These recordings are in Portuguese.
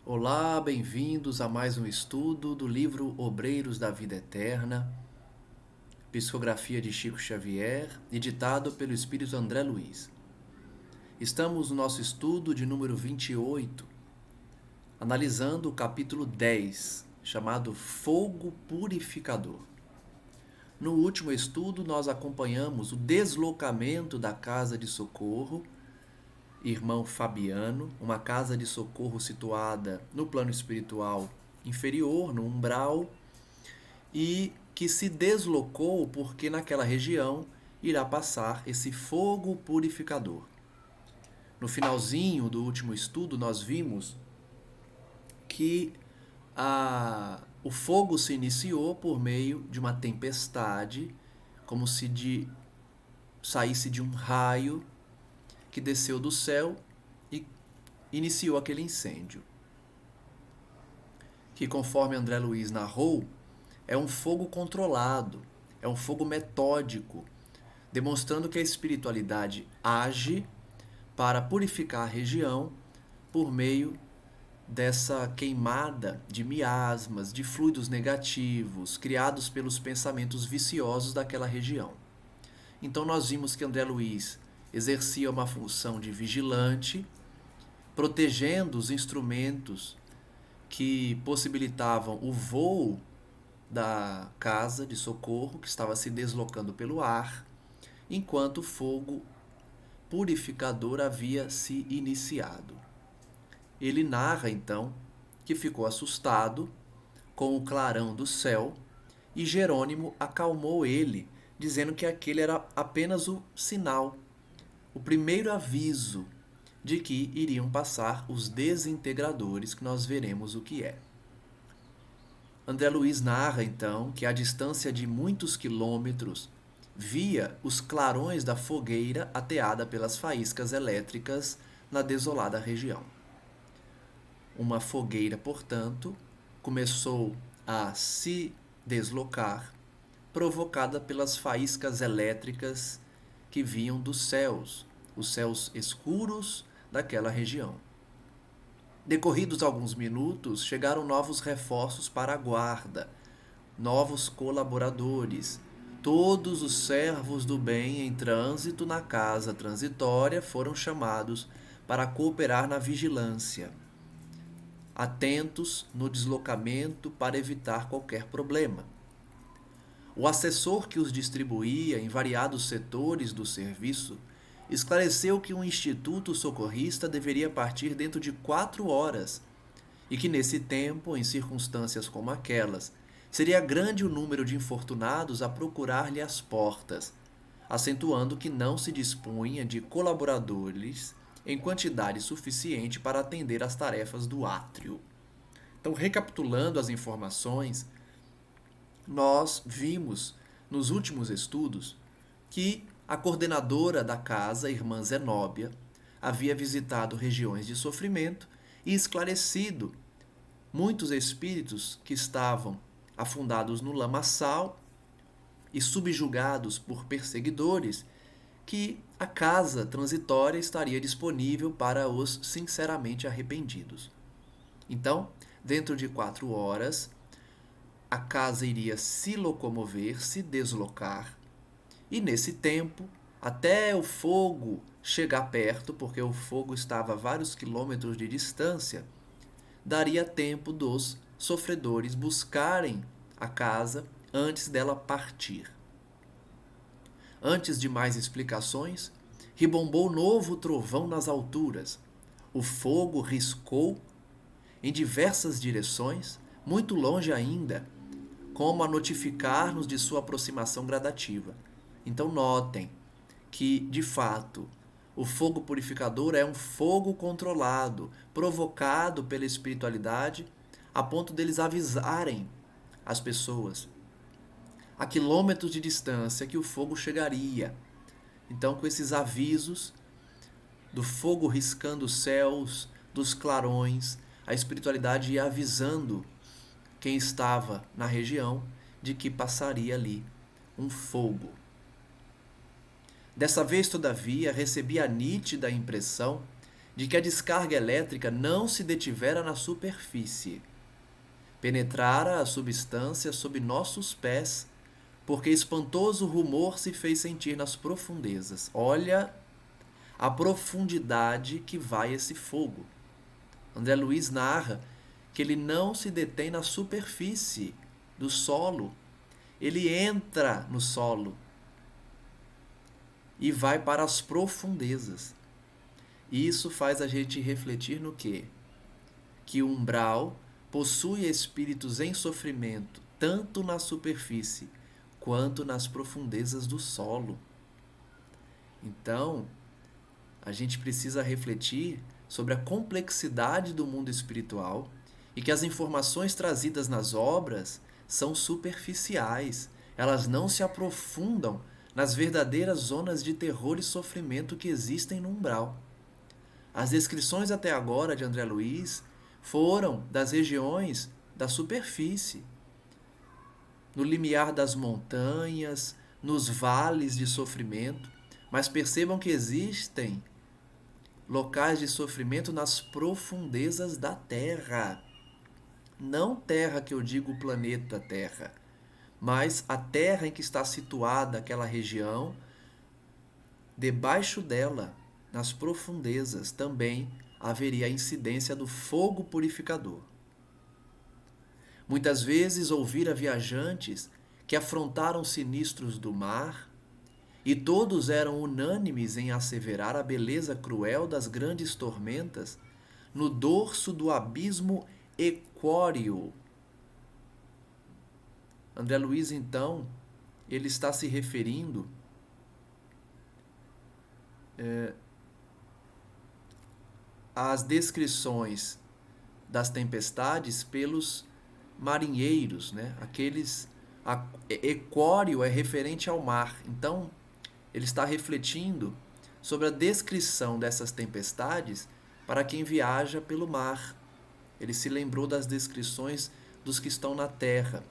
Olá, bem-vindos a mais um estudo do livro Obreiros da Vida Eterna, psicografia de Chico Xavier, editado pelo Espírito André Luiz. Estamos no nosso estudo de número 28, analisando o capítulo 10, chamado Fogo Purificador. No último estudo, nós acompanhamos o deslocamento da casa de socorro Irmão Fabiano, uma casa de socorro situada no plano espiritual inferior, no umbral, e que se deslocou porque naquela região irá passar esse fogo purificador. No finalzinho do último estudo, nós vimos que o fogo se iniciou por meio de uma tempestade, como se saísse de um raio que desceu do céu e iniciou aquele incêndio. Que, conforme André Luiz narrou, é um fogo controlado, é um fogo metódico, demonstrando que a espiritualidade age para purificar a região por meio dessa queimada de miasmas, de fluidos negativos, criados pelos pensamentos viciosos daquela região. Então nós vimos que André Luiz exercia uma função de vigilante, protegendo os instrumentos que possibilitavam o voo da casa de socorro, que estava se deslocando pelo ar, enquanto o fogo purificador havia se iniciado. Ele narra, então, que ficou assustado com o clarão do céu e Jerônimo acalmou ele, dizendo que aquele era apenas o sinal, o primeiro aviso de que iriam passar os desintegradores, que nós veremos o que é. André Luiz narra, então, que à distância de muitos quilômetros via os clarões da fogueira ateada pelas faíscas elétricas na desolada região. Uma fogueira, portanto, começou a se deslocar, provocada pelas faíscas elétricas que vinham dos céus, os céus escuros daquela região. Decorridos alguns minutos, chegaram novos reforços para a guarda, novos colaboradores, todos os servos do bem em trânsito na casa transitória foram chamados para cooperar na vigilância, atentos no deslocamento para evitar qualquer problema. O assessor que os distribuía em variados setores do serviço esclareceu que um instituto socorrista deveria partir dentro de 4 horas e que nesse tempo, em circunstâncias como aquelas, seria grande o número de infortunados a procurar-lhe as portas, acentuando que não se dispunha de colaboradores em quantidade suficiente para atender às tarefas do átrio. Então, recapitulando as informações, nós vimos nos últimos estudos que a coordenadora da casa, irmã Zenóbia, havia visitado regiões de sofrimento e esclarecido muitos espíritos que estavam afundados no lamaçal e subjugados por perseguidores, que a casa transitória estaria disponível para os sinceramente arrependidos. Então, dentro de 4 horas, a casa iria se locomover, se deslocar, e nesse tempo, até o fogo chegar perto, porque o fogo estava a vários quilômetros de distância, daria tempo dos sofredores buscarem a casa antes dela partir. Antes de mais explicações, ribombou novo trovão nas alturas. O fogo riscou em diversas direções, muito longe ainda, como a notificar-nos de sua aproximação gradativa. Então notem que, de fato, o fogo purificador é um fogo controlado, provocado pela espiritualidade, a ponto deles avisarem as pessoas a quilômetros de distância que o fogo chegaria. Então, com esses avisos do fogo riscando os céus, dos clarões, a espiritualidade ia avisando quem estava na região de que passaria ali um fogo. Dessa vez, todavia, recebi a nítida impressão de que a descarga elétrica não se detivera na superfície. Penetrara a substância sob nossos pés, porque espantoso rumor se fez sentir nas profundezas. Olha a profundidade que vai esse fogo. André Luiz narra que ele não se detém na superfície do solo, ele entra no solo e vai para as profundezas. Isso faz a gente refletir no quê? Que o umbral possui espíritos em sofrimento, tanto na superfície quanto nas profundezas do solo. Então, a gente precisa refletir sobre a complexidade do mundo espiritual e que as informações trazidas nas obras são superficiais. Elas não se aprofundam nas verdadeiras zonas de terror e sofrimento que existem no umbral. As descrições até agora de André Luiz foram das regiões da superfície, no limiar das montanhas, nos vales de sofrimento, mas percebam que existem locais de sofrimento nas profundezas da Terra. Não Terra que eu digo planeta Terra, mas a terra em que está situada aquela região, debaixo dela, nas profundezas, também haveria a incidência do fogo purificador. Muitas vezes ouvira viajantes que afrontaram sinistros do mar, e todos eram unânimes em asseverar a beleza cruel das grandes tormentas no dorso do abismo equóreo. André Luiz, então, ele está se referindo às descrições das tempestades pelos marinheiros, né? Equóreo é referente ao mar. Então, ele está refletindo sobre a descrição dessas tempestades para quem viaja pelo mar. Ele se lembrou das descrições dos que estão na terra.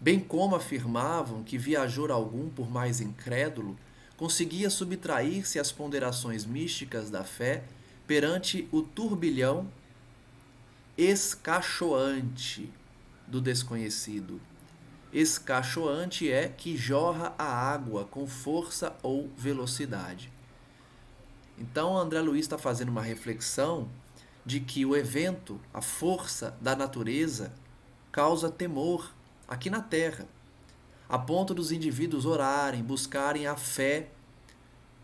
Bem como afirmavam que viajor algum, por mais incrédulo, conseguia subtrair-se às ponderações místicas da fé perante o turbilhão escachoante do desconhecido. escachoante é que jorra a água com força ou velocidade. Então, André Luiz está fazendo uma reflexão de que o evento, a força da natureza, causa temor aqui na Terra, a ponto dos indivíduos orarem, buscarem a fé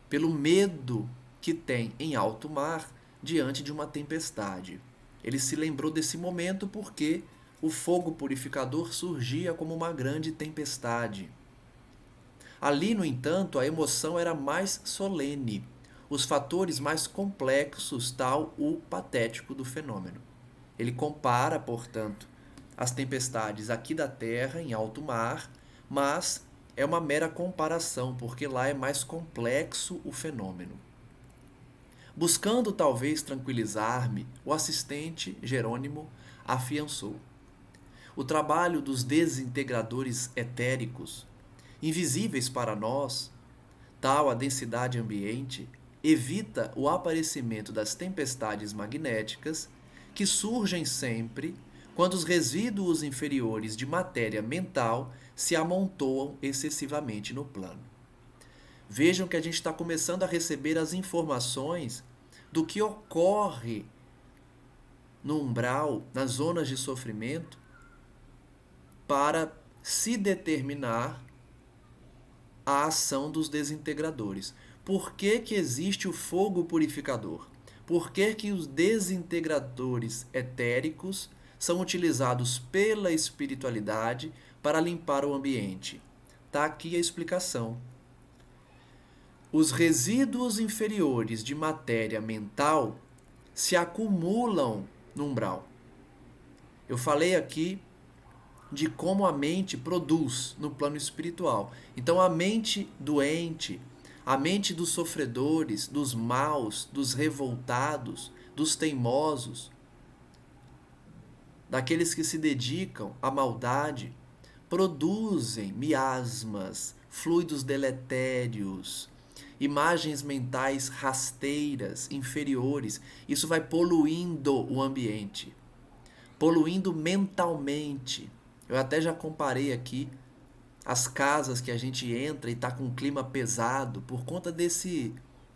pelo medo que tem em alto mar diante de uma tempestade. Ele se lembrou desse momento porque o fogo purificador surgia como uma grande tempestade. Ali, no entanto, a emoção era mais solene, os fatores mais complexos, tal o patético do fenômeno. Ele compara, portanto, as tempestades aqui da Terra, em alto mar, mas é uma mera comparação, porque lá é mais complexo o fenômeno. Buscando talvez tranquilizar-me, o assistente Jerônimo afiançou. O trabalho dos desintegradores etéricos, invisíveis para nós, tal a densidade ambiente, evita o aparecimento das tempestades magnéticas que surgem sempre quando os resíduos inferiores de matéria mental se amontoam excessivamente no plano. Vejam que a gente está começando a receber as informações do que ocorre no umbral, nas zonas de sofrimento, para se determinar a ação dos desintegradores. Por que existe o fogo purificador? Por que os desintegradores etéricos são utilizados pela espiritualidade para limpar o ambiente? Está aqui a explicação. Os resíduos inferiores de matéria mental se acumulam no umbral. Eu falei aqui de como a mente produz no plano espiritual. Então, a mente doente, a mente dos sofredores, dos maus, dos revoltados, dos teimosos, daqueles que se dedicam à maldade, produzem miasmas, fluidos deletérios, imagens mentais rasteiras, inferiores. Isso vai poluindo o ambiente, poluindo mentalmente. Eu até já comparei aqui as casas que a gente entra e está com um clima pesado por conta desse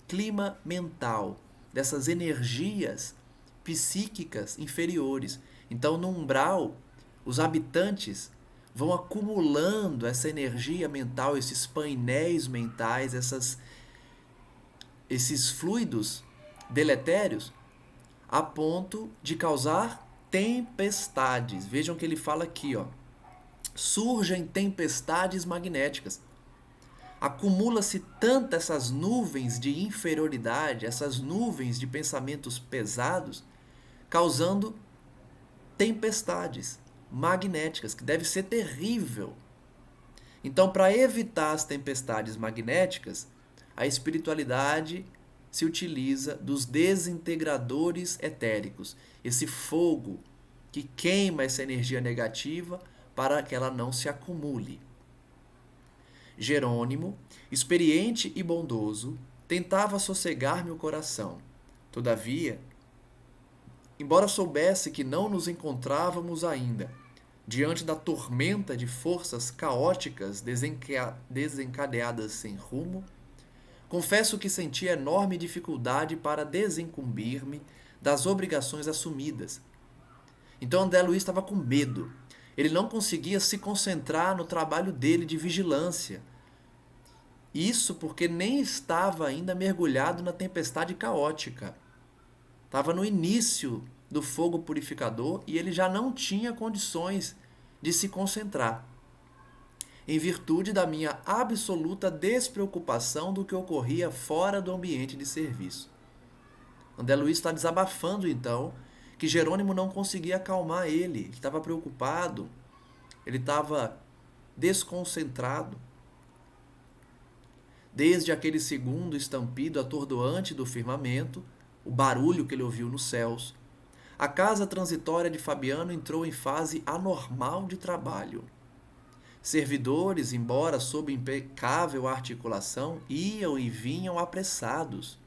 clima mental, dessas energias psíquicas inferiores. Então, no umbral, os habitantes vão acumulando essa energia mental, esses painéis mentais, esses fluidos deletérios, a ponto de causar tempestades. Vejam que ele fala aqui, ó. Surgem tempestades magnéticas. Acumula-se tanto essas nuvens de inferioridade, essas nuvens de pensamentos pesados, causando tempestades magnéticas, que deve ser terrível. Então, para evitar as tempestades magnéticas, a espiritualidade se utiliza dos desintegradores etéricos, esse fogo que queima essa energia negativa para que ela não se acumule. Jerônimo, experiente e bondoso, tentava sossegar meu coração. Todavia, embora soubesse que não nos encontrávamos ainda diante da tormenta de forças caóticas desencadeadas sem rumo, confesso que senti enorme dificuldade para desincumbir-me das obrigações assumidas. Então André Luiz estava com medo. Ele não conseguia se concentrar no trabalho dele de vigilância. Isso porque nem estava ainda mergulhado na tempestade caótica. Estava no início do fogo purificador e ele já não tinha condições de se concentrar, em virtude da minha absoluta despreocupação do que ocorria fora do ambiente de serviço. André Luiz está desabafando, então, que Jerônimo não conseguia acalmar ele. Ele estava preocupado, ele estava desconcentrado. Desde aquele segundo estampido atordoante do firmamento, o barulho que ele ouviu nos céus, a casa transitória de Fabiano entrou em fase anormal de trabalho. Servidores, embora sob impecável articulação, iam e vinham apressados.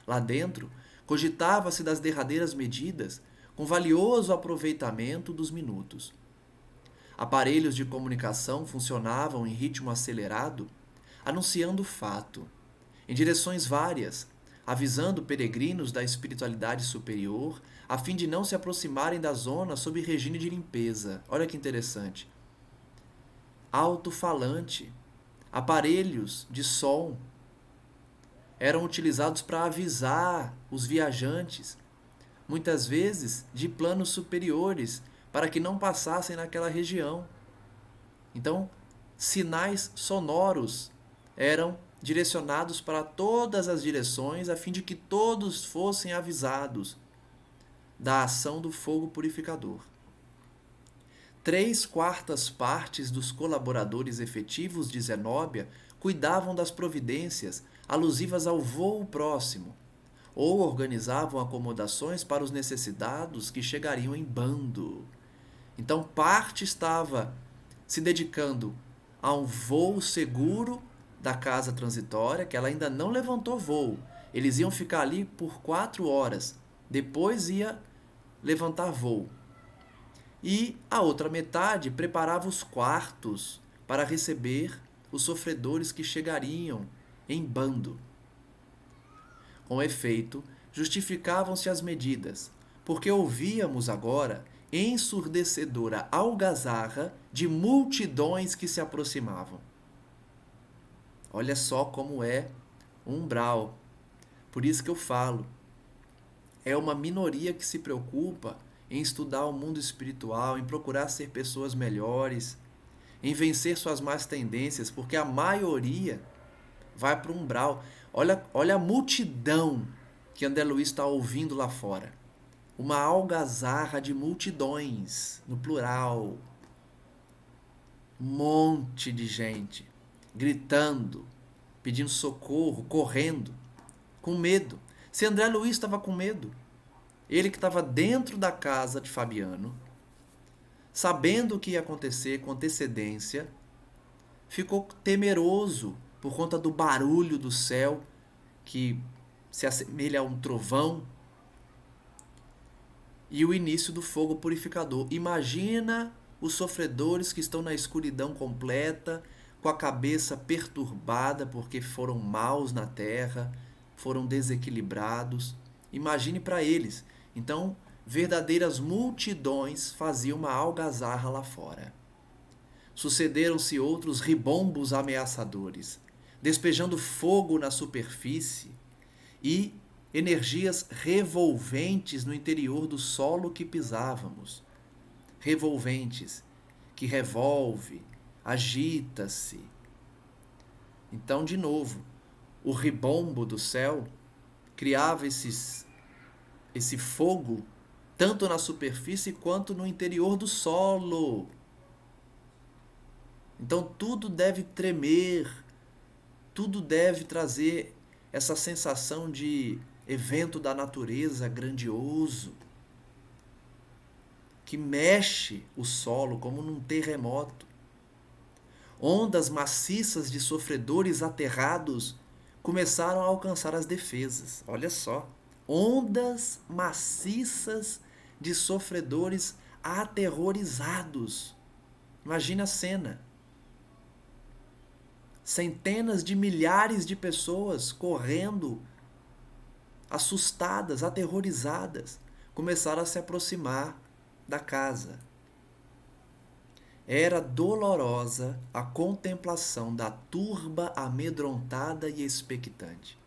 Lá dentro, cogitava-se das derradeiras medidas, com valioso aproveitamento dos minutos. Aparelhos de comunicação funcionavam em ritmo acelerado, anunciando o fato, em direções várias, avisando peregrinos da espiritualidade superior, a fim de não se aproximarem da zona sob regime de limpeza. Olha que interessante. Alto-falante, aparelhos de som eram utilizados para avisar os viajantes, muitas vezes de planos superiores, para que não passassem naquela região. Então, sinais sonoros eram direcionados para todas as direções, a fim de que todos fossem avisados da ação do fogo purificador. 3/4 dos colaboradores efetivos de Zenóbia cuidavam das providências alusivas ao voo próximo, ou organizavam acomodações para os necessitados que chegariam em bando. Então, parte estava se dedicando a um voo seguro da casa transitória, que ela ainda não levantou voo. Eles iam ficar ali por 4 horas. Depois ia levantar voo. E a outra metade preparava os quartos para receber os sofredores que chegariam em bando. Com efeito, justificavam-se as medidas, porque ouvíamos agora ensurdecedora algazarra de multidões que se aproximavam. Olha só como é o umbral. Por isso que eu falo, é uma minoria que se preocupa em estudar o mundo espiritual, em procurar ser pessoas melhores, em vencer suas más tendências, porque a maioria vai para o umbral. Olha a multidão que André Luiz está ouvindo lá fora. Uma algazarra de multidões, no plural. Um monte de gente gritando, pedindo socorro, correndo, com medo. Se André Luiz estava com medo, ele que estava dentro da casa de Fabiano, sabendo o que ia acontecer com antecedência, ficou temeroso por conta do barulho do céu, que se assemelha a um trovão, e o início do fogo purificador. Imagina os sofredores que estão na escuridão completa, com a cabeça perturbada porque foram maus na terra, foram desequilibrados. Imagine para eles. Então, verdadeiras multidões faziam uma algazarra lá fora. Sucederam-se outros ribombos ameaçadores, despejando fogo na superfície e energias revolventes no interior do solo que pisávamos. Revolventes, que revolve, agita-se. Então, de novo, o ribombo do céu criava esse fogo tanto na superfície quanto no interior do solo. Então, tudo deve tremer, tudo deve trazer essa sensação de evento da natureza grandioso, que mexe o solo como num terremoto. Ondas maciças de sofredores aterrados começaram a alcançar as defesas. Olha só, ondas maciças de sofredores aterrorizados. Imagina a cena. Centenas de milhares de pessoas correndo, assustadas, aterrorizadas, começaram a se aproximar da casa. Era dolorosa a contemplação da turba amedrontada e expectante.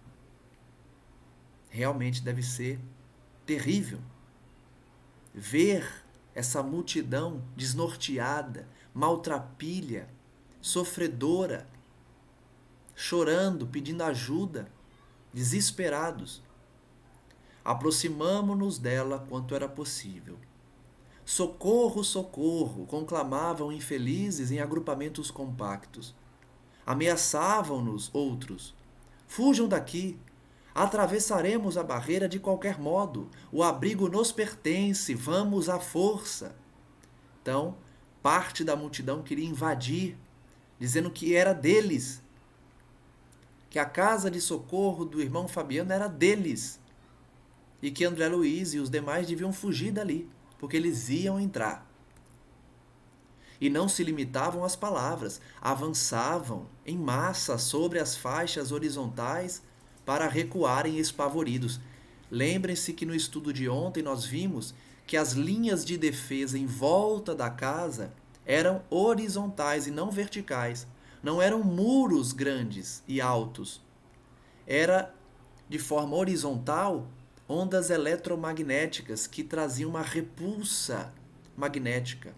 Realmente deve ser terrível ver essa multidão desnorteada, maltrapilha, sofredora, chorando, pedindo ajuda, desesperados. Aproximamo-nos dela quanto era possível. Socorro, socorro! Conclamavam infelizes em agrupamentos compactos. Ameaçavam-nos outros. Fujam daqui! Atravessaremos a barreira de qualquer modo. O abrigo nos pertence. Vamos à força. Então, parte da multidão queria invadir, dizendo que era deles, que a casa de socorro do irmão Fabiano era deles e que André Luiz e os demais deviam fugir dali, porque eles iam entrar. E não se limitavam às palavras, avançavam em massa sobre as faixas horizontais para recuarem espavoridos. Lembrem-se que no estudo de ontem nós vimos que as linhas de defesa em volta da casa eram horizontais e não verticais. Não eram muros grandes e altos. Era, de forma horizontal, ondas eletromagnéticas que traziam uma repulsa magnética.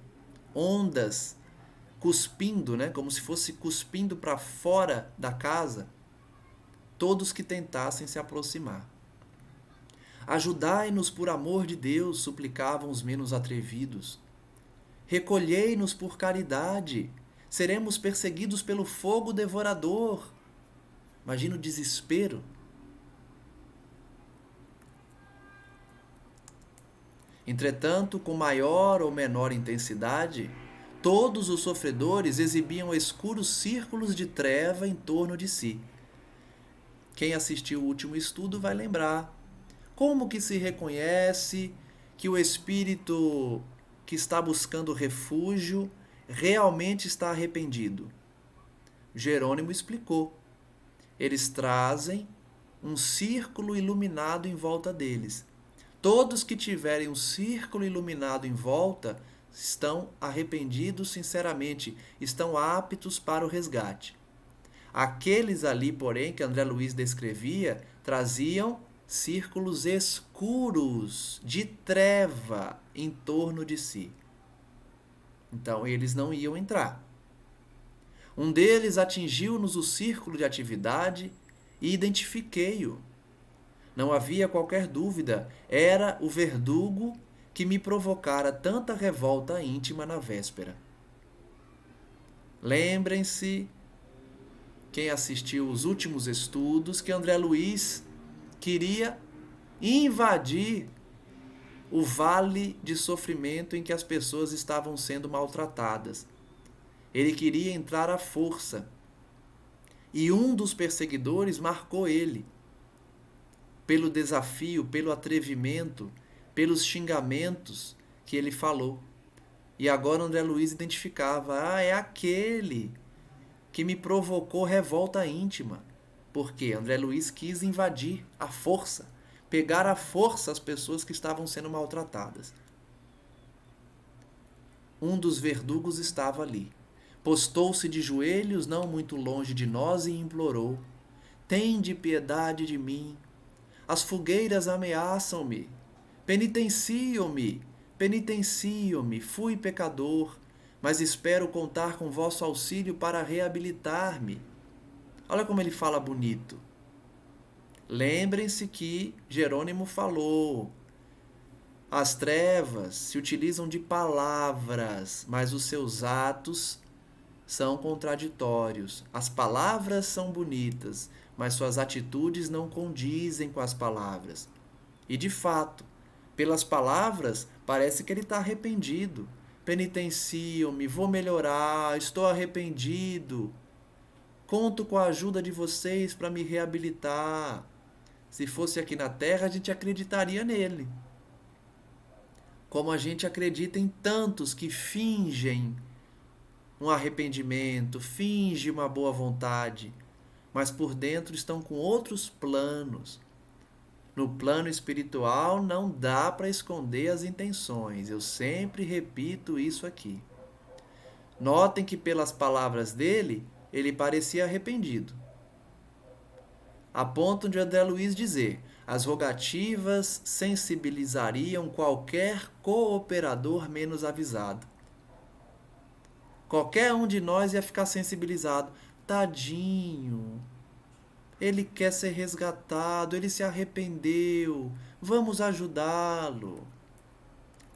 Ondas cuspindo, né, como se fosse cuspindo para fora da casa, todos que tentassem se aproximar. Ajudai-nos por amor de Deus, suplicavam os menos atrevidos. Recolhei-nos por caridade, seremos perseguidos pelo fogo devorador. Imagina o desespero. Entretanto, com maior ou menor intensidade, todos os sofredores exibiam escuros círculos de treva em torno de si. Quem assistiu o último estudo vai lembrar. Como que se reconhece que o espírito que está buscando refúgio realmente está arrependido? Jerônimo explicou. Eles trazem um círculo iluminado em volta deles. Todos que tiverem um círculo iluminado em volta estão arrependidos sinceramente, estão aptos para o resgate. Aqueles ali, porém, que André Luiz descrevia, traziam círculos escuros de treva em torno de si. Então, eles não iam entrar. Um deles atingiu-nos o círculo de atividade e identifiquei-o. Não havia qualquer dúvida, era o verdugo que me provocara tanta revolta íntima na véspera. Lembrem-se, quem assistiu os últimos estudos, que André Luiz queria invadir o vale de sofrimento em que as pessoas estavam sendo maltratadas. Ele queria entrar à força. E um dos perseguidores marcou ele. Pelo desafio, pelo atrevimento, pelos xingamentos que ele falou. E agora André Luiz identificava, é aquele que me provocou revolta íntima. Porque André Luiz quis invadir à força, pegar à força as pessoas que estavam sendo maltratadas. Um dos verdugos estava ali. Postou-se de joelhos não muito longe de nós e implorou: tende piedade de mim. As fogueiras ameaçam-me. Penitencio-me, penitencio-me. Fui pecador, mas espero contar com vosso auxílio para reabilitar-me. Olha como ele fala bonito. Lembrem-se que Jerônimo falou: as trevas se utilizam de palavras, mas os seus atos são contraditórios. As palavras são bonitas, mas suas atitudes não condizem com as palavras. E de fato, pelas palavras, parece que ele está arrependido. Penitencio-me, vou melhorar, estou arrependido. Conto com a ajuda de vocês para me reabilitar. Se fosse aqui na Terra, a gente acreditaria nele. Como a gente acredita em tantos que fingem um arrependimento, fingem uma boa vontade, mas por dentro estão com outros planos. No plano espiritual não dá para esconder as intenções. Eu sempre repito isso aqui. Notem que pelas palavras dele, ele parecia arrependido. A ponto de André Luiz dizer: as rogativas sensibilizariam qualquer cooperador menos avisado. Qualquer um de nós ia ficar sensibilizado. Tadinho, ele quer ser resgatado, ele se arrependeu, vamos ajudá-lo.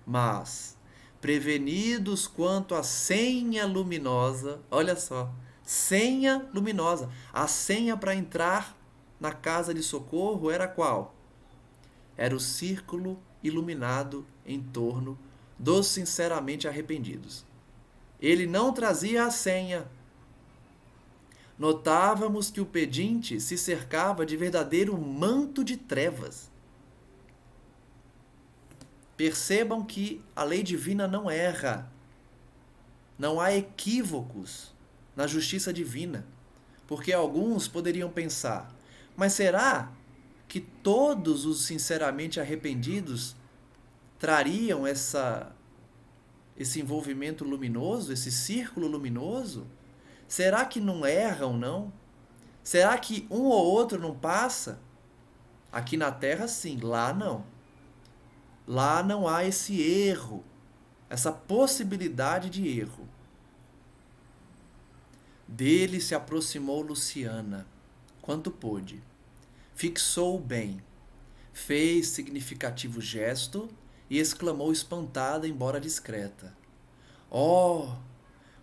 Mas, prevenidos quanto à senha luminosa, olha só, senha luminosa, a senha para entrar na casa de socorro era qual? Era o círculo iluminado em torno dos sinceramente arrependidos. Ele não trazia a senha. Notávamos que o pedinte se cercava de verdadeiro manto de trevas. Percebam que a lei divina não erra. Não há equívocos na justiça divina. Porque alguns poderiam pensar, mas será que todos os sinceramente arrependidos trariam esse envolvimento luminoso, esse círculo luminoso? Será que não erram, não? Será que um ou outro não passa? Aqui na Terra, sim, lá não. Lá não há esse erro, essa possibilidade de erro. Dele se aproximou Luciana, quanto pôde. Fixou-o bem, fez significativo gesto e exclamou espantada, embora discreta: Oh,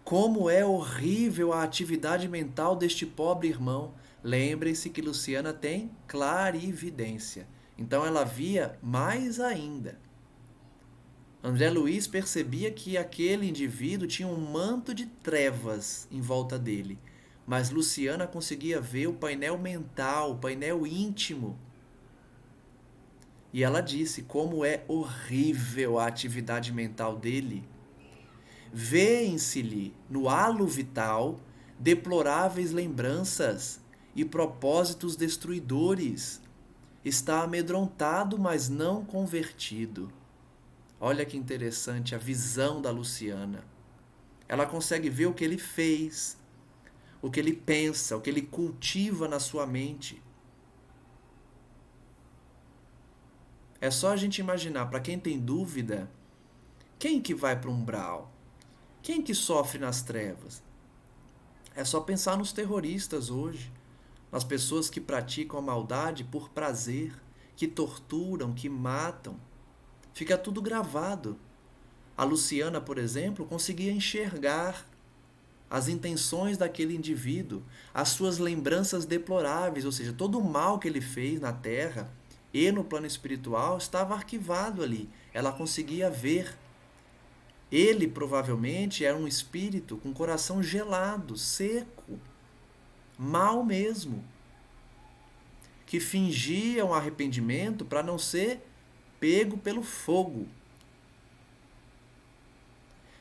como é horrível a atividade mental deste pobre irmão! Lembrem-se que Luciana tem clarividência, então ela via mais ainda. André Luiz percebia que aquele indivíduo tinha um manto de trevas em volta dele, mas Luciana conseguia ver o painel mental, o painel íntimo. E ela disse como é horrível a atividade mental dele. Vêem-se-lhe no halo vital deploráveis lembranças e propósitos destruidores. Está amedrontado, mas não convertido. Olha que interessante a visão da Luciana. Ela consegue ver o que ele fez, o que ele pensa, o que ele cultiva na sua mente. É só a gente imaginar, para quem tem dúvida, quem que vai para o umbral? Quem que sofre nas trevas? É só pensar nos terroristas hoje, nas pessoas que praticam a maldade por prazer, que torturam, que matam. Fica tudo gravado. A Luciana, por exemplo, conseguia enxergar as intenções daquele indivíduo, as suas lembranças deploráveis, ou seja, todo o mal que ele fez na Terra e no plano espiritual estava arquivado ali. Ela conseguia ver. Ele provavelmente era um espírito com coração gelado, seco, mal mesmo, que fingia um arrependimento para não ser pego pelo fogo.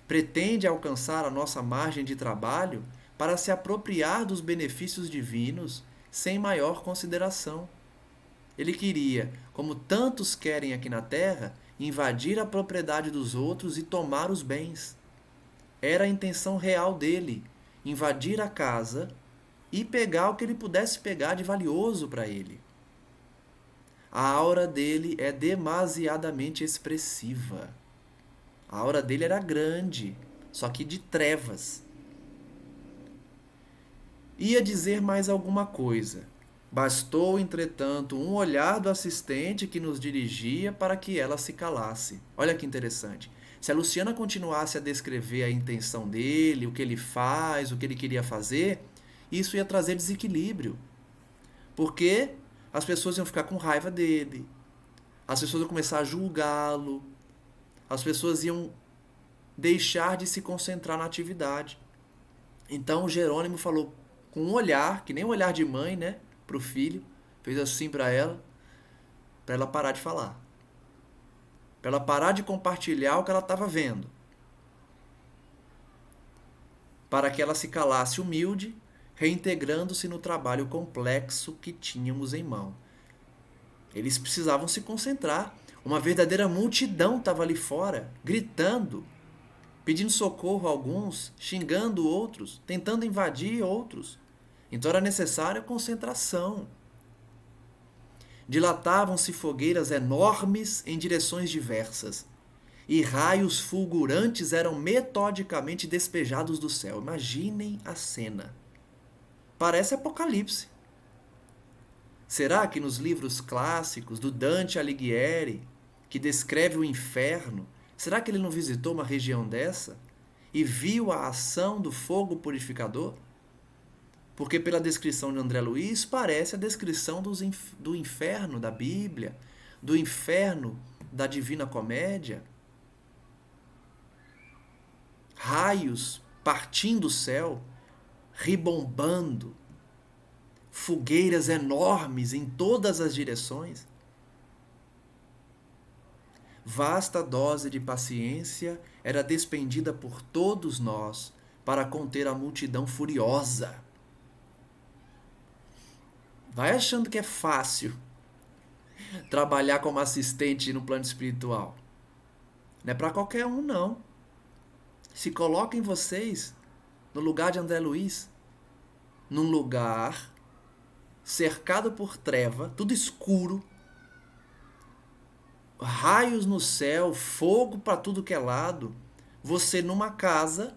Pretende alcançar a nossa margem de trabalho para se apropriar dos benefícios divinos sem maior consideração. Ele queria, como tantos querem aqui na Terra, invadir a propriedade dos outros e tomar os bens. Era a intenção real dele, invadir a casa e pegar o que ele pudesse pegar de valioso para ele. A aura dele é demasiadamente expressiva. A aura dele era grande, só que de trevas. Ia dizer mais alguma coisa. Bastou, entretanto, um olhar do assistente que nos dirigia para que ela se calasse. Olha que interessante. Se a Luciana continuasse a descrever a intenção dele, o que ele faz, o que ele queria fazer, isso ia trazer desequilíbrio. Porque as pessoas iam ficar com raiva dele, as pessoas iam começar a julgá-lo, as pessoas iam deixar de se concentrar na atividade. Então Jerônimo falou com um olhar, que nem um olhar de mãe, né, para o filho, fez assim para ela parar de falar, para ela parar de compartilhar o que ela estava vendo, para que ela se calasse humilde, reintegrando-se no trabalho complexo que tínhamos em mão. Eles precisavam se concentrar. Uma verdadeira multidão estava ali fora, gritando, pedindo socorro a alguns, xingando outros, tentando invadir outros. Então era necessária concentração. Dilatavam-se fogueiras enormes em direções diversas, e raios fulgurantes eram metodicamente despejados do céu. Imaginem a cena. Parece Apocalipse. Será que nos livros clássicos do Dante Alighieri, que descreve o inferno, será que ele não visitou uma região dessa e viu a ação do fogo purificador? Porque pela descrição de André Luiz, parece a descrição do inferno da Bíblia, do inferno da Divina Comédia. Raios partindo do céu, ribombando, fogueiras enormes em todas as direções. Vasta dose de paciência era despendida por todos nós para conter a multidão furiosa. Vai achando que é fácil trabalhar como assistente no plano espiritual. Não é para qualquer um, não. Se coloquem vocês no lugar de André Luiz, num lugar cercado por treva, tudo escuro, raios no céu, fogo para tudo que é lado, você numa casa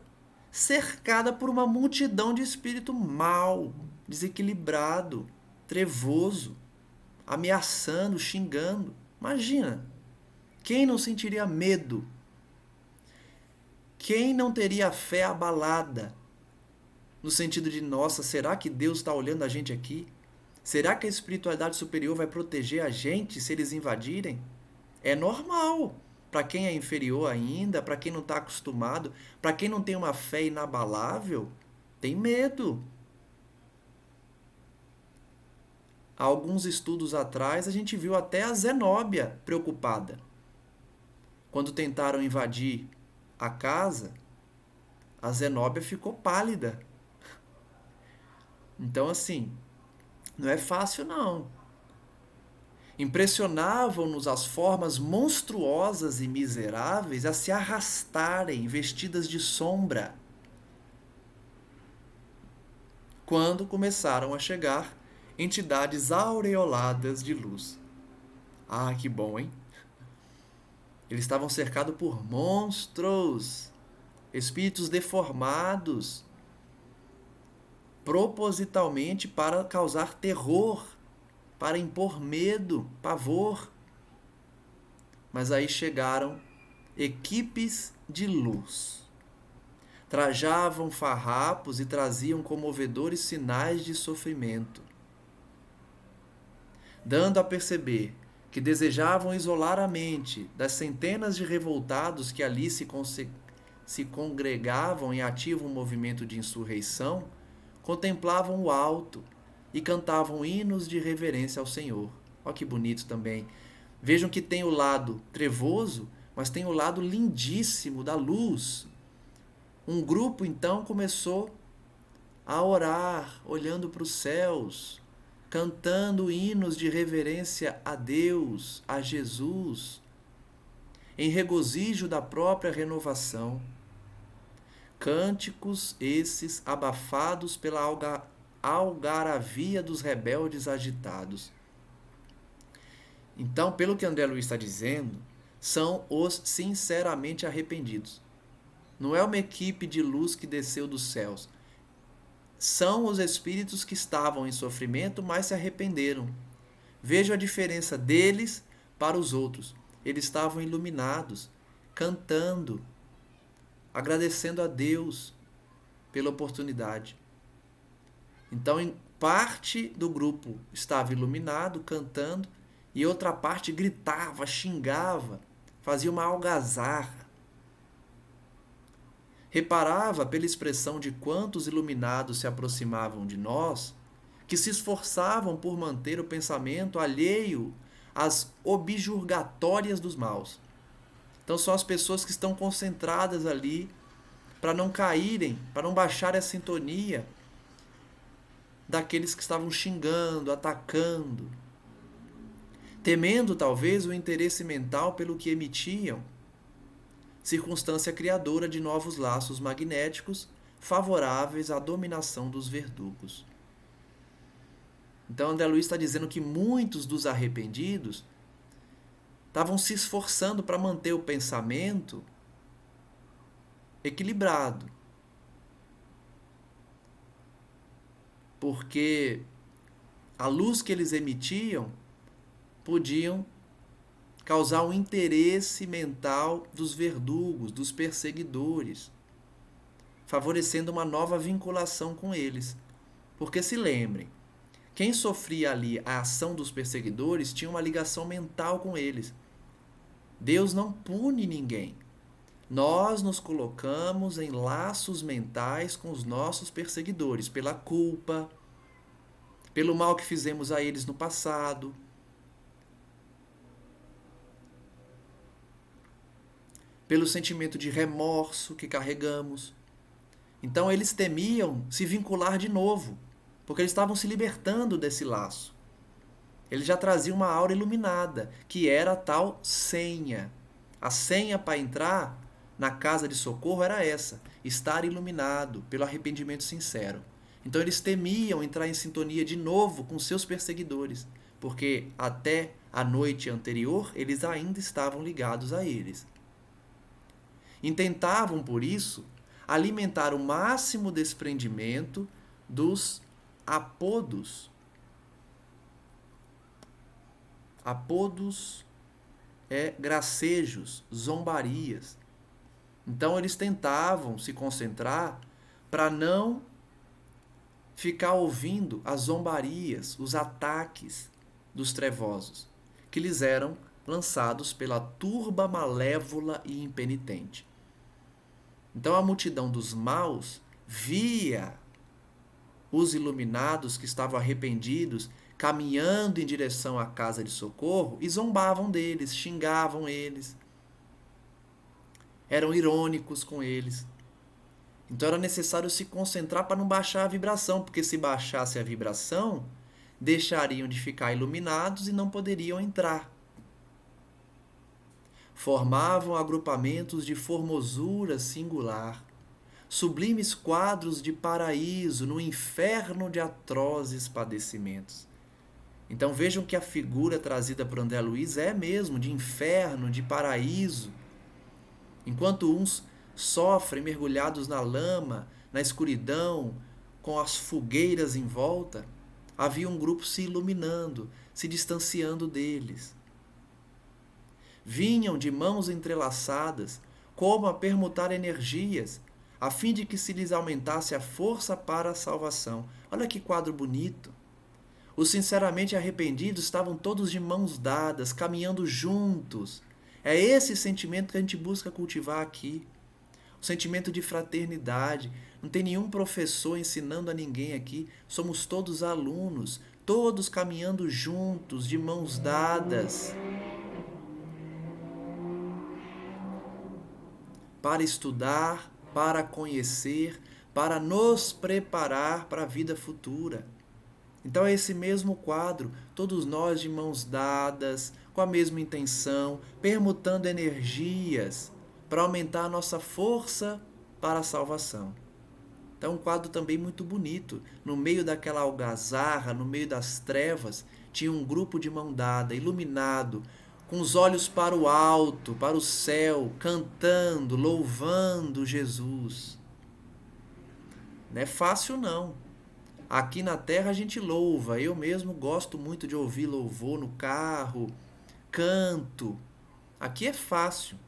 cercada por uma multidão de espírito mau, desequilibrado, trevoso, ameaçando, xingando. Imagina, quem não sentiria medo? Quem não teria a fé abalada? No sentido de, nossa, será que Deus está olhando a gente aqui? Será que a espiritualidade superior vai proteger a gente se eles invadirem? É normal. Para quem é inferior ainda, para quem não está acostumado, para quem não tem uma fé inabalável, tem medo. Há alguns estudos atrás, a gente viu até a Zenóbia preocupada. Quando tentaram invadir a casa, a Zenóbia ficou pálida. Então, assim, não é fácil, não. Impressionavam-nos as formas monstruosas e miseráveis a se arrastarem vestidas de sombra. Quando começaram a chegar entidades aureoladas de luz. Ah, que bom, hein? Eles estavam cercados por monstros, espíritos deformados, propositalmente para causar terror, para impor medo, pavor. Mas aí chegaram equipes de luz. Trajavam farrapos e traziam comovedores sinais de sofrimento, dando a perceber que desejavam isolar a mente das centenas de revoltados que ali se congregavam em ativo movimento de insurreição, contemplavam o alto e cantavam hinos de reverência ao Senhor. Olha que bonito também. Vejam que tem o lado trevoso, mas tem o lado lindíssimo da luz. Um grupo então começou a orar, olhando para os céus, cantando hinos de reverência a Deus, a Jesus, em regozijo da própria renovação. Cânticos esses abafados pela algaravia dos rebeldes agitados. Então, pelo que André Luiz está dizendo, são os sinceramente arrependidos. Não é uma equipe de luz que desceu dos céus. São os espíritos que estavam em sofrimento, mas se arrependeram. Veja a diferença deles para os outros. Eles estavam iluminados, cantando, agradecendo a Deus pela oportunidade. Então, em parte do grupo estava iluminado, cantando, e outra parte gritava, xingava, fazia uma algazarra. Reparava pela expressão de quantos iluminados se aproximavam de nós, que se esforçavam por manter o pensamento alheio às objurgatórias dos maus. Então são as pessoas que estão concentradas ali para não caírem, para não baixar a sintonia daqueles que estavam xingando, atacando, temendo talvez o interesse mental pelo que emitiam, circunstância criadora de novos laços magnéticos favoráveis à dominação dos verdugos. Então André Luiz está dizendo que muitos dos arrependidos estavam se esforçando para manter o pensamento equilibrado. Porque a luz que eles emitiam podiam causar um interesse mental dos verdugos, dos perseguidores, favorecendo uma nova vinculação com eles. Porque se lembrem, quem sofria ali a ação dos perseguidores tinha uma ligação mental com eles. Deus não pune ninguém. Nós nos colocamos em laços mentais com os nossos perseguidores, pela culpa, pelo mal que fizemos a eles no passado. pelo sentimento de remorso que carregamos. Então eles temiam se vincular de novo, porque eles estavam se libertando desse laço. Eles já traziam uma aura iluminada, que era a tal senha. A senha para entrar na casa de socorro era essa: estar iluminado pelo arrependimento sincero. Então eles temiam entrar em sintonia de novo com seus perseguidores, porque até a noite anterior eles ainda estavam ligados a eles. Intentavam, por isso, alimentar o máximo desprendimento dos apodos. Apodos é gracejos, zombarias. Então eles tentavam se concentrar para não ficar ouvindo as zombarias, os ataques dos trevosos, que lhes eram lançados pela turba malévola e impenitente. Então a multidão dos maus via os iluminados que estavam arrependidos caminhando em direção à casa de socorro e zombavam deles, xingavam eles, eram irônicos com eles. Então era necessário se concentrar para não baixar a vibração, porque se baixasse a vibração, deixariam de ficar iluminados e não poderiam entrar. Formavam agrupamentos de formosura singular, sublimes quadros de paraíso no inferno de atrozes padecimentos. Então vejam que a figura trazida por André Luiz é mesmo de inferno, de paraíso. Enquanto uns sofrem mergulhados na lama, na escuridão, com as fogueiras em volta, havia um grupo se iluminando, se distanciando deles. Vinham de mãos entrelaçadas, como a permutar energias, a fim de que se lhes aumentasse a força para a salvação. Olha que quadro bonito! Os sinceramente arrependidos estavam todos de mãos dadas, caminhando juntos. É esse sentimento que a gente busca cultivar aqui. O sentimento de fraternidade. Não tem nenhum professor ensinando a ninguém aqui. Somos todos alunos, todos caminhando juntos, de mãos dadas, para estudar, para conhecer, para nos preparar para a vida futura. Então é esse mesmo quadro, todos nós de mãos dadas, com a mesma intenção, permutando energias para aumentar a nossa força para a salvação. Então um quadro também muito bonito. No meio daquela algazarra, no meio das trevas, tinha um grupo de mão dada, iluminado, com os olhos para o alto, para o céu, cantando, louvando Jesus. Não é fácil não. Aqui na terra a gente louva, eu mesmo gosto muito de ouvir louvor no carro, canto. Aqui é fácil.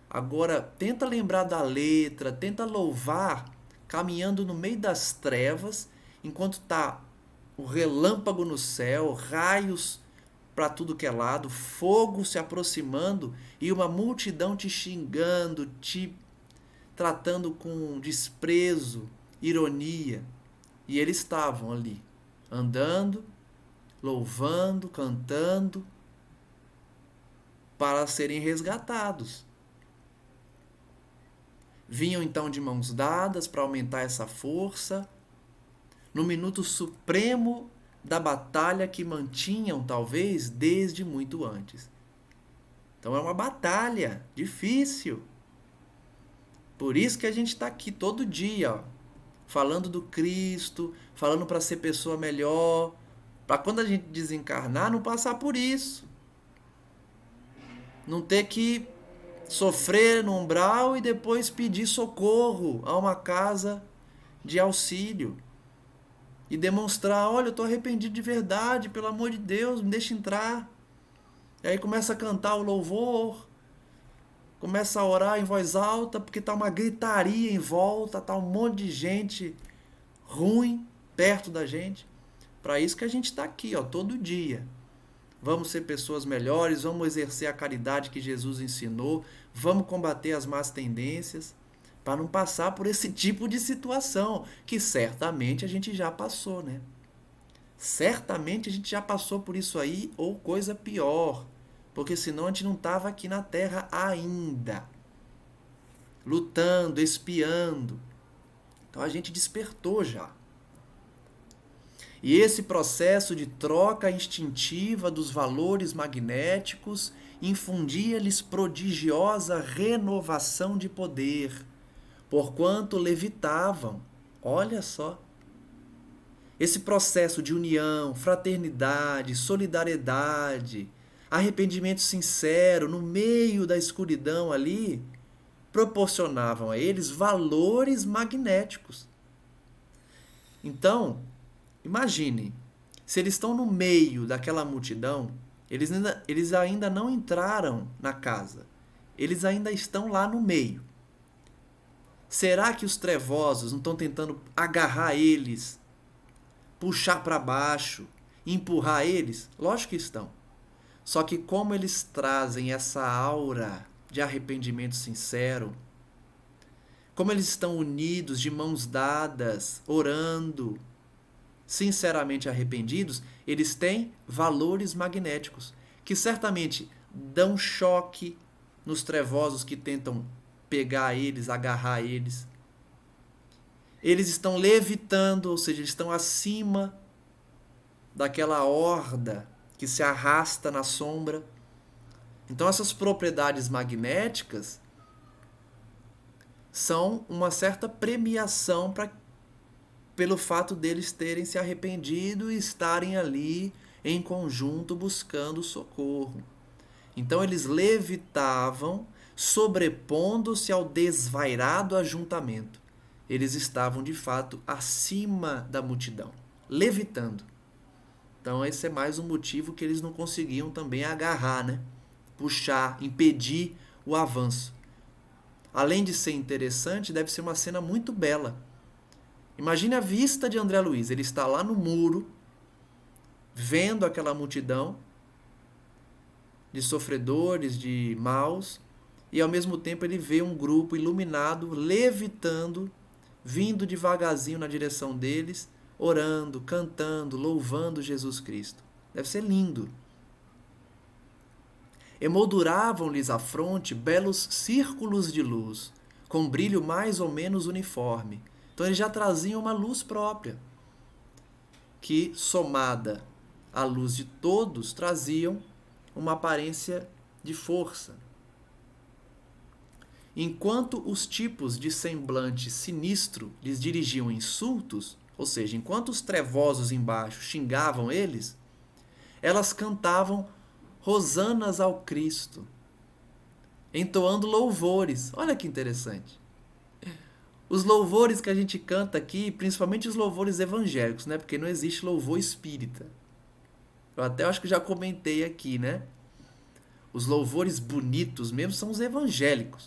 Agora, tenta lembrar da letra, tenta louvar caminhando no meio das trevas, enquanto está o relâmpago no céu, raios para tudo que é lado, fogo se aproximando e uma multidão te xingando, te tratando com desprezo, ironia. E eles estavam ali, andando, louvando, cantando, para serem resgatados. Vinham então de mãos dadas para aumentar essa força, no minuto supremo da batalha que mantinham, talvez, desde muito antes. Então é uma batalha difícil. Por isso que a gente está aqui todo dia, ó, falando do Cristo, falando para ser pessoa melhor, para quando a gente desencarnar não passar por isso. Não ter que sofrer no umbral e depois pedir socorro a uma casa de auxílio. E demonstrar, olha, eu estou arrependido de verdade, pelo amor de Deus, me deixa entrar. E aí começa a cantar o louvor, começa a orar em voz alta, porque está uma gritaria em volta, está um monte de gente ruim perto da gente. Para isso que a gente está aqui, ó, todo dia. Vamos ser pessoas melhores, vamos exercer a caridade que Jesus ensinou, vamos combater as más tendências, para não passar por esse tipo de situação, que certamente a gente já passou, né? Certamente a gente já passou por isso aí, ou coisa pior, porque senão a gente não estava aqui na Terra ainda. lutando, espiando. Então a gente despertou já. E esse processo de troca instintiva dos valores magnéticos infundia-lhes prodigiosa renovação de poder, porquanto levitavam. Olha só. Esse processo de união, fraternidade, solidariedade, arrependimento sincero no meio da escuridão ali, proporcionavam a eles valores magnéticos. Então, imagine, se eles estão no meio daquela multidão, eles ainda não entraram na casa. Eles ainda estão lá no meio. Será que os trevosos não estão tentando agarrar eles, puxar para baixo, empurrar eles? Lógico que estão. Só que como eles trazem essa aura de arrependimento sincero, como eles estão unidos, de mãos dadas, orando, sinceramente arrependidos, eles têm valores magnéticos, que certamente dão choque nos trevosos que tentam pegar eles, agarrar eles. Eles estão levitando, ou seja, eles estão acima daquela horda que se arrasta na sombra. Então essas propriedades magnéticas são uma certa premiação pelo fato deles terem se arrependido e estarem ali em conjunto buscando socorro. Então eles levitavam, sobrepondo-se ao desvairado ajuntamento. Eles estavam de fato acima da multidão, levitando. Então esse é mais um motivo que eles não conseguiam também agarrar, né? Puxar, impedir o avanço. Além de ser interessante, deve ser uma cena muito bela. Imagine a vista de André Luiz. Ele está lá no muro, vendo aquela multidão de sofredores, de maus, e ao mesmo tempo ele vê um grupo iluminado, levitando, vindo devagarzinho na direção deles, orando, cantando, louvando Jesus Cristo. Deve ser lindo. Emolduravam-lhes a fronte belos círculos de luz, com brilho mais ou menos uniforme. Então eles já traziam uma luz própria, que, somada à luz de todos, traziam uma aparência de força. Enquanto os tipos de semblante sinistro lhes dirigiam insultos, ou seja, enquanto os trevosos embaixo xingavam eles, elas cantavam hosanas ao Cristo, entoando louvores. Olha que interessante. Os louvores que a gente canta aqui, principalmente os louvores evangélicos, né? Porque não existe louvor espírita. Eu até acho que já comentei aqui, né? Os louvores bonitos mesmo são os evangélicos.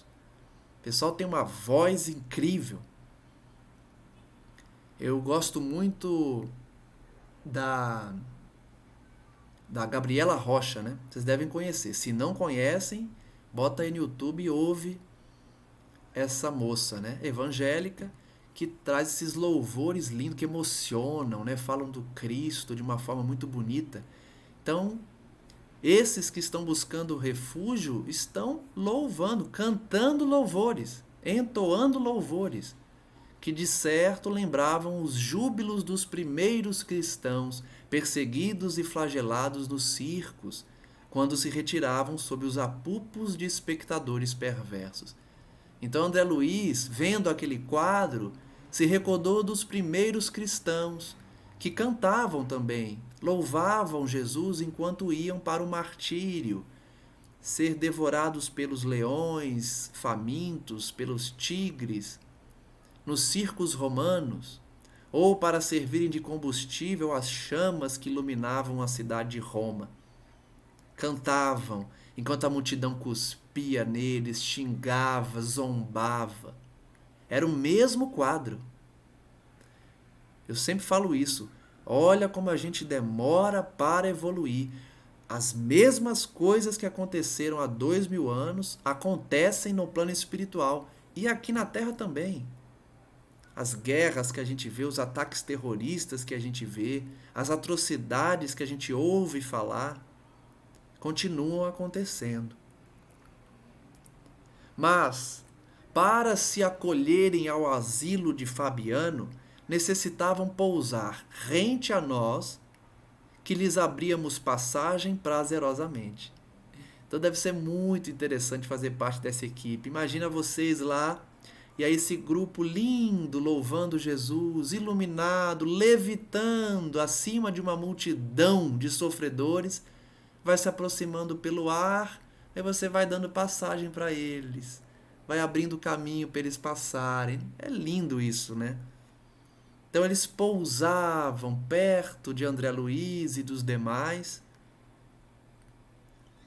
O pessoal tem uma voz incrível. Eu gosto muito da Gabriela Rocha, né? Vocês devem conhecer. Se não conhecem, bota aí no YouTube e ouve essa moça, né? Evangélica, que traz esses louvores lindos, que emocionam, né? Falam do Cristo de uma forma muito bonita. Então, esses que estão buscando refúgio estão louvando, cantando louvores, entoando louvores, que de certo lembravam os júbilos dos primeiros cristãos, perseguidos e flagelados nos circos, quando se retiravam sob os apupos de espectadores perversos. Então André Luiz, vendo aquele quadro, se recordou dos primeiros cristãos, que cantavam também, louvavam Jesus enquanto iam para o martírio, ser devorados pelos leões, famintos, pelos tigres, nos circos romanos, ou para servirem de combustível às chamas que iluminavam a cidade de Roma. Cantavam, enquanto a multidão cuspia neles, xingava, zombava. Era o mesmo quadro. Eu sempre falo isso. Olha como a gente demora para evoluir. As mesmas coisas que aconteceram há 2000 anos acontecem no plano espiritual e aqui na Terra também. As guerras que a gente vê, os ataques terroristas que a gente vê, as atrocidades que a gente ouve falar, continuam acontecendo. Mas, para se acolherem ao asilo de Fabiano, necessitavam pousar rente a nós, que lhes abríamos passagem prazerosamente. Então deve ser muito interessante fazer parte dessa equipe. Imagina vocês lá, e aí esse grupo lindo, louvando Jesus, iluminado, levitando acima de uma multidão de sofredores, vai se aproximando pelo ar, aí você vai dando passagem para eles, vai abrindo caminho para eles passarem. É lindo isso, né? Então eles pousavam perto de André Luiz e dos demais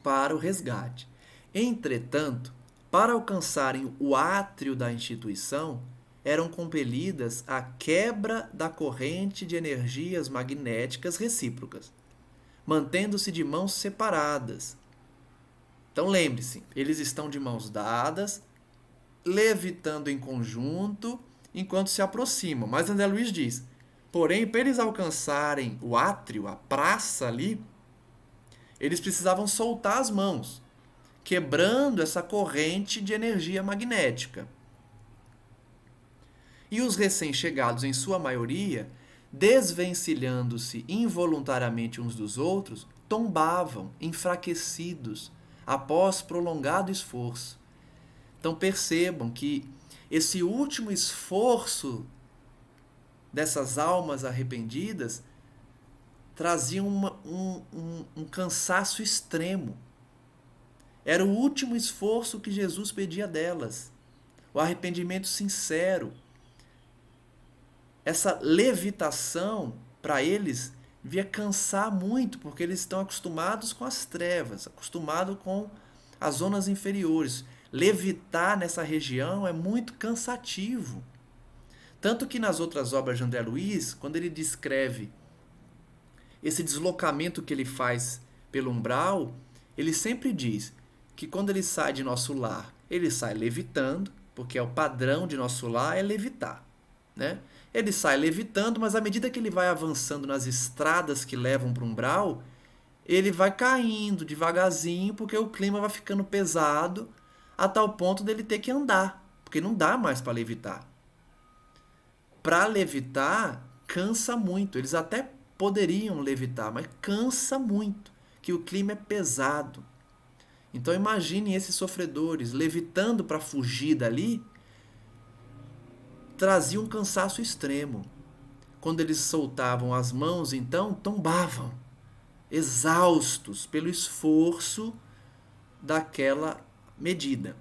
para o resgate. Entretanto, para alcançarem o átrio da instituição, eram compelidas à quebra da corrente de energias magnéticas recíprocas, mantendo-se de mãos separadas. Então lembre-se, eles estão de mãos dadas, levitando em conjunto, enquanto se aproximam. Mas André Luiz diz, porém, para eles alcançarem o átrio, a praça ali, eles precisavam soltar as mãos, quebrando essa corrente de energia magnética. E os recém-chegados, em sua maioria, desvencilhando-se involuntariamente uns dos outros, tombavam, enfraquecidos, após prolongado esforço. Então percebam que esse último esforço dessas almas arrependidas trazia um cansaço extremo. Era o último esforço que Jesus pedia delas. O arrependimento sincero. Essa levitação, para eles, devia cansar muito, porque eles estão acostumados com as trevas, acostumados com as zonas inferiores. Levitar nessa região é muito cansativo. Tanto que nas outras obras de André Luiz, quando ele descreve esse deslocamento que ele faz pelo umbral, ele sempre diz que quando ele sai de nosso lar, ele sai levitando, porque é o padrão de nosso lar é levitar, né? Ele sai levitando, mas à medida que ele vai avançando nas estradas que levam para o umbral, ele vai caindo devagarzinho, porque o clima vai ficando pesado, a tal ponto dele ter que andar, porque não dá mais para levitar. Para levitar, cansa muito. Eles até poderiam levitar, mas cansa muito, que o clima é pesado. Então imaginem esses sofredores levitando para fugir dali, trazia um cansaço extremo. Quando eles soltavam as mãos, então, tombavam, exaustos pelo esforço daquela medida.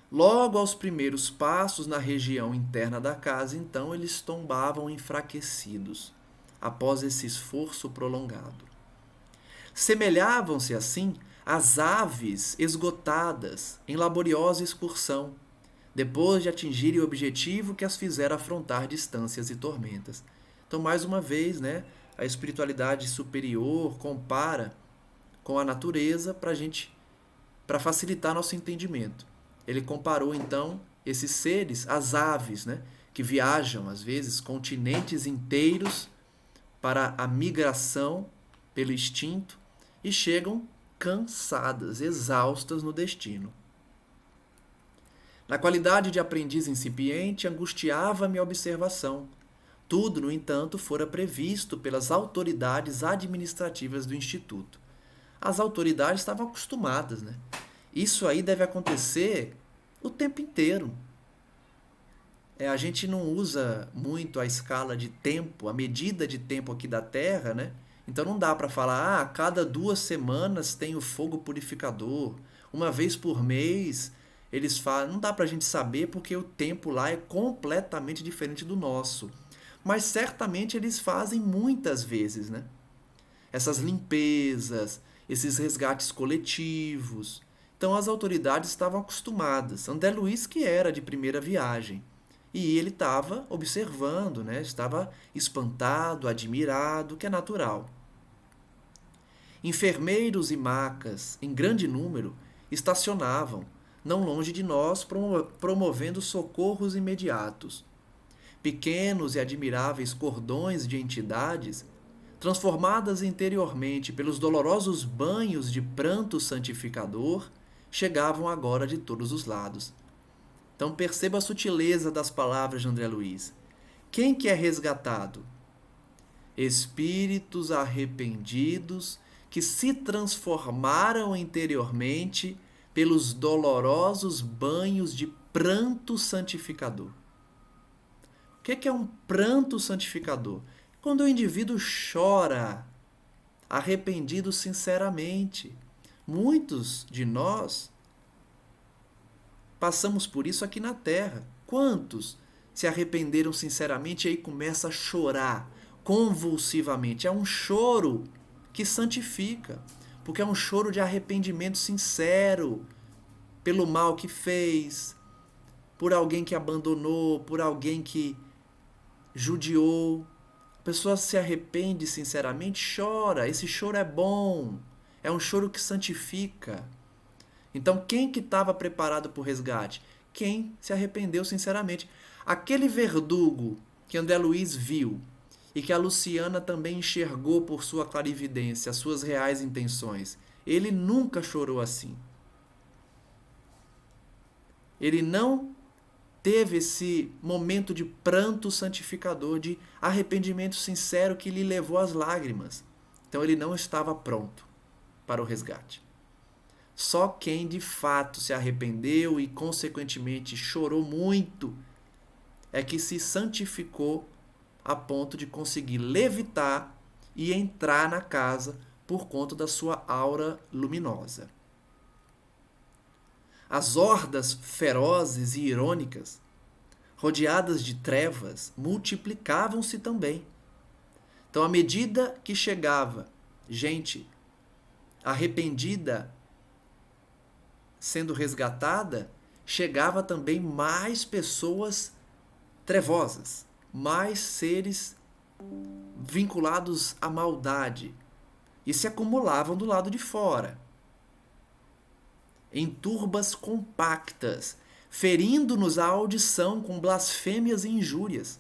Logo aos primeiros passos na região interna da casa, então, eles tombavam enfraquecidos, após esse esforço prolongado. Semelhavam-se, assim, às aves esgotadas em laboriosa excursão, depois de atingirem o objetivo que as fizera afrontar distâncias e tormentas. Então, mais uma vez, né, a espiritualidade superior compara com a natureza para facilitar nosso entendimento. Ele comparou, então, esses seres às aves, né, que viajam, às vezes, continentes inteiros para a migração pelo instinto e chegam cansadas, exaustas no destino. Na qualidade de aprendiz incipiente, angustiava-me a observação. Tudo, no entanto, fora previsto pelas autoridades administrativas do Instituto. As autoridades estavam acostumadas, né? Isso aí deve acontecer o tempo inteiro. A gente não usa muito a escala de tempo, a medida de tempo aqui da Terra, né? Então não dá para falar, a cada 2 semanas tem o fogo purificador, uma vez por mês eles falam. Não dá para a gente saber porque o tempo lá é completamente diferente do nosso. Mas certamente eles fazem muitas vezes, né? Essas limpezas, esses resgates coletivos. Então as autoridades estavam acostumadas. André Luiz, que era de primeira viagem, e ele estava observando, né? Estava espantado, admirado, que é natural. Enfermeiros e macas, em grande número, estacionavam, não longe de nós, promovendo socorros imediatos. Pequenos e admiráveis cordões de entidades, transformadas interiormente pelos dolorosos banhos de pranto santificador, chegavam agora de todos os lados. Então perceba a sutileza das palavras de André Luiz. Quem que é resgatado? Espíritos arrependidos que se transformaram interiormente pelos dolorosos banhos de pranto santificador. O que é um pranto santificador? Quando o indivíduo chora, arrependido sinceramente. Muitos de nós passamos por isso aqui na Terra. Quantos se arrependeram sinceramente e aí começa a chorar convulsivamente? É um choro que santifica, porque é um choro de arrependimento sincero pelo mal que fez, por alguém que abandonou, por alguém que judiou. A pessoa se arrepende sinceramente, chora. Esse choro é bom, é um choro que santifica. Então, quem que estava preparado para o resgate? Quem se arrependeu sinceramente. Aquele verdugo que André Luiz viu e que a Luciana também enxergou por sua clarividência, as suas reais intenções, ele nunca chorou assim. Ele não teve esse momento de pranto santificador, de arrependimento sincero que lhe levou às lágrimas. Então ele não estava pronto para o resgate. Só quem de fato se arrependeu e consequentemente chorou muito é que se santificou a ponto de conseguir levitar e entrar na casa por conta da sua aura luminosa. As hordas ferozes e irônicas, rodeadas de trevas, multiplicavam-se também. Então, à medida que chegava gente arrependida sendo resgatada, chegava também mais pessoas trevosas, mais seres vinculados à maldade, e se acumulavam do lado de fora, em turbas compactas, ferindo-nos a audição com blasfêmias e injúrias.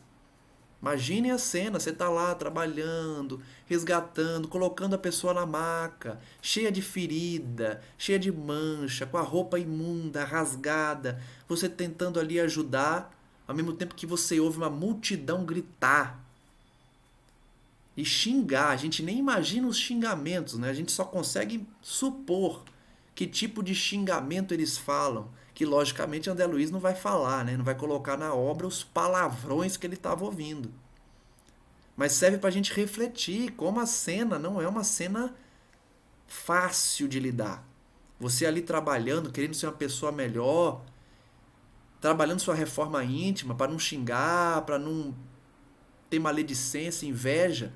Imagine a cena, você está lá trabalhando, resgatando, colocando a pessoa na maca, cheia de ferida, cheia de mancha, com a roupa imunda, rasgada, você tentando ali ajudar, ao mesmo tempo que você ouve uma multidão gritar e xingar. A gente nem imagina os xingamentos, né? A gente só consegue supor que tipo de xingamento eles falam, que logicamente André Luiz não vai falar, né? Não vai colocar na obra os palavrões que ele estava ouvindo. Mas serve para a gente refletir como a cena não é uma cena fácil de lidar. Você ali trabalhando, querendo ser uma pessoa melhor, trabalhando sua reforma íntima para não xingar, para não ter maledicência, inveja.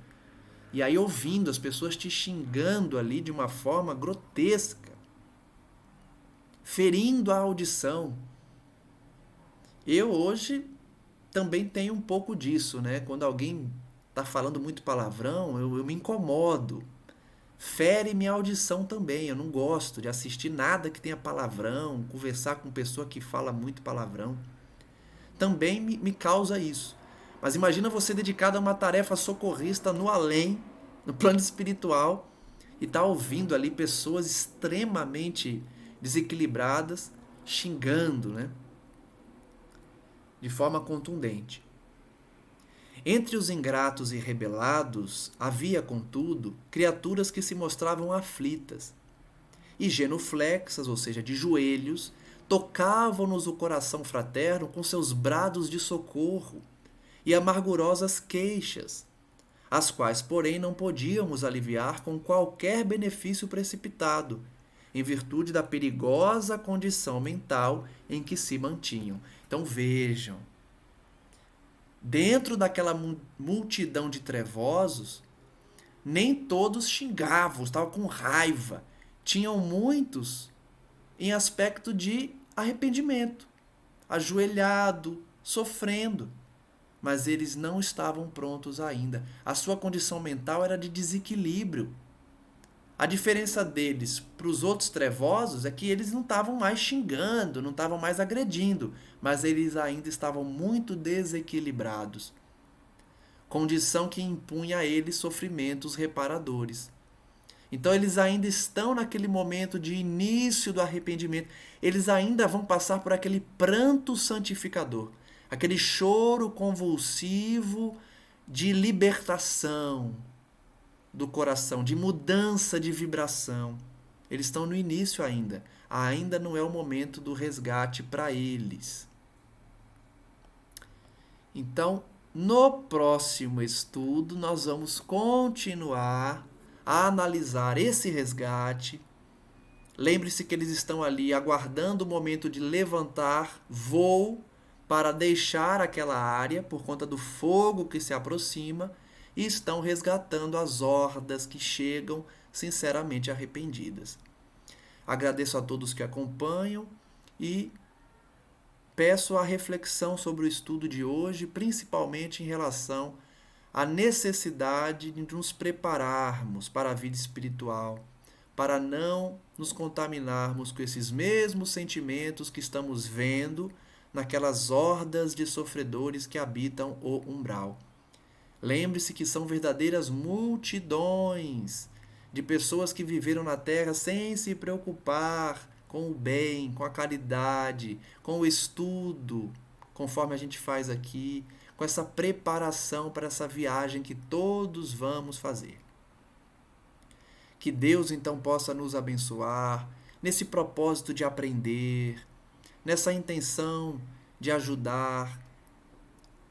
E aí ouvindo as pessoas te xingando ali de uma forma grotesca, ferindo a audição. Eu hoje também tenho um pouco disso, né? Quando alguém está falando muito palavrão, eu me incomodo. Fere minha audição também. Eu não gosto de assistir nada que tenha palavrão, conversar com pessoa que fala muito palavrão. Também me causa isso. Mas imagina você dedicado a uma tarefa socorrista no além, no plano espiritual, e tá ouvindo ali pessoas extremamente desequilibradas, xingando, né? De forma contundente. Entre os ingratos e rebelados, havia, contudo, criaturas que se mostravam aflitas e genuflexas, ou seja, de joelhos, tocavam-nos o coração fraterno com seus brados de socorro e amargurosas queixas, as quais, porém, não podíamos aliviar com qualquer benefício precipitado, em virtude da perigosa condição mental em que se mantinham. Então vejam, dentro daquela multidão de trevosos, nem todos xingavam, estavam com raiva. Tinham muitos em aspecto de arrependimento, ajoelhado, sofrendo. Mas eles não estavam prontos ainda. A sua condição mental era de desequilíbrio. A diferença deles para os outros trevosos é que eles não estavam mais xingando, não estavam mais agredindo, mas eles ainda estavam muito desequilibrados. Condição que impunha a eles sofrimentos reparadores. Então eles ainda estão naquele momento de início do arrependimento. Eles ainda vão passar por aquele pranto santificador, aquele choro convulsivo de libertação do coração, de mudança de vibração. Eles estão no início ainda. Ainda não é o momento do resgate para eles. Então, no próximo estudo, nós vamos continuar a analisar esse resgate. Lembre-se que eles estão ali aguardando o momento de levantar voo para deixar aquela área por conta do fogo que se aproxima e estão resgatando as hordas que chegam sinceramente arrependidas. Agradeço a todos que acompanham e peço a reflexão sobre o estudo de hoje, principalmente em relação à necessidade de nos prepararmos para a vida espiritual, para não nos contaminarmos com esses mesmos sentimentos que estamos vendo naquelas hordas de sofredores que habitam o umbral. Lembre-se que são verdadeiras multidões de pessoas que viveram na Terra sem se preocupar com o bem, com a caridade, com o estudo, conforme a gente faz aqui, com essa preparação para essa viagem que todos vamos fazer. Que Deus então possa nos abençoar nesse propósito de aprender, nessa intenção de ajudar,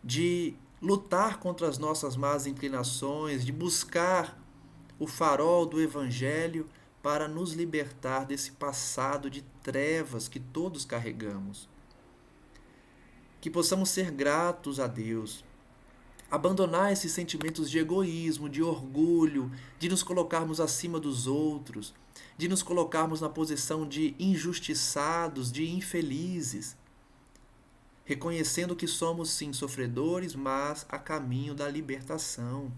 de lutar contra as nossas más inclinações, de buscar o farol do Evangelho para nos libertar desse passado de trevas que todos carregamos. Que possamos ser gratos a Deus, abandonar esses sentimentos de egoísmo, de orgulho, de nos colocarmos acima dos outros, de nos colocarmos na posição de injustiçados, de infelizes, reconhecendo que somos sim sofredores, mas a caminho da libertação.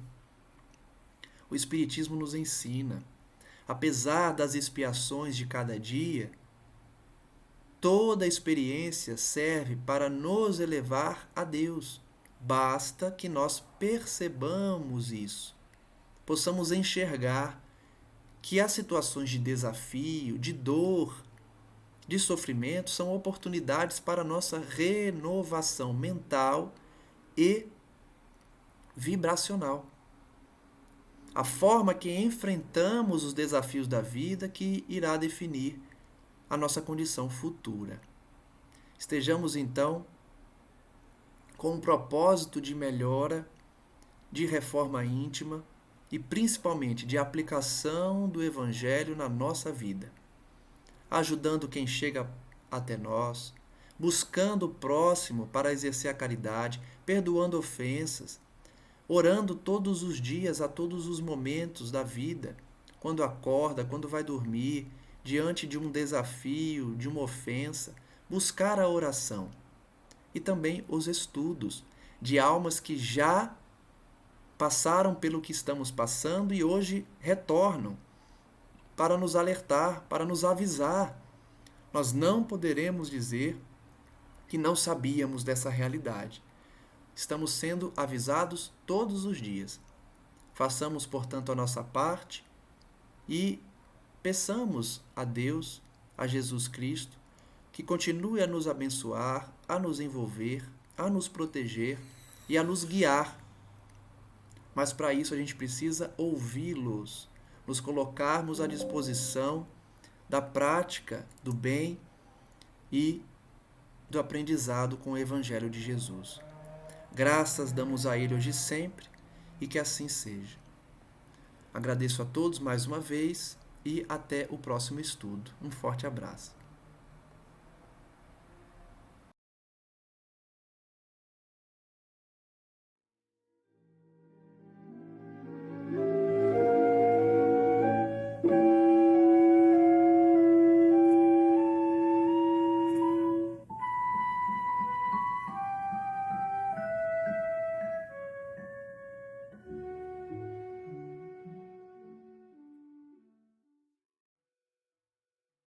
O Espiritismo nos ensina, apesar das expiações de cada dia, toda experiência serve para nos elevar a Deus. Basta que nós percebamos isso, possamos enxergar que as situações de desafio, de dor, de sofrimento são oportunidades para a nossa renovação mental e vibracional. A forma que enfrentamos os desafios da vida que irá definir a nossa condição futura. Estejamos, então, com um propósito de melhora, de reforma íntima e, principalmente, de aplicação do Evangelho na nossa vida, ajudando quem chega até nós, buscando o próximo para exercer a caridade, perdoando ofensas, orando todos os dias, a todos os momentos da vida, quando acorda, quando vai dormir, diante de um desafio, de uma ofensa, buscar a oração. E também os estudos de almas que já passaram pelo que estamos passando e hoje retornam para nos alertar, para nos avisar. Nós não poderemos dizer que não sabíamos dessa realidade. Estamos sendo avisados todos os dias. Façamos, portanto, a nossa parte e peçamos a Deus, a Jesus Cristo, que continue a nos abençoar, a nos envolver, a nos proteger e a nos guiar. Mas para isso a gente precisa ouvi-los, nos colocarmos à disposição da prática do bem e do aprendizado com o Evangelho de Jesus. Graças damos a Ele hoje e sempre, e que assim seja. Agradeço a todos mais uma vez e até o próximo estudo. Um forte abraço.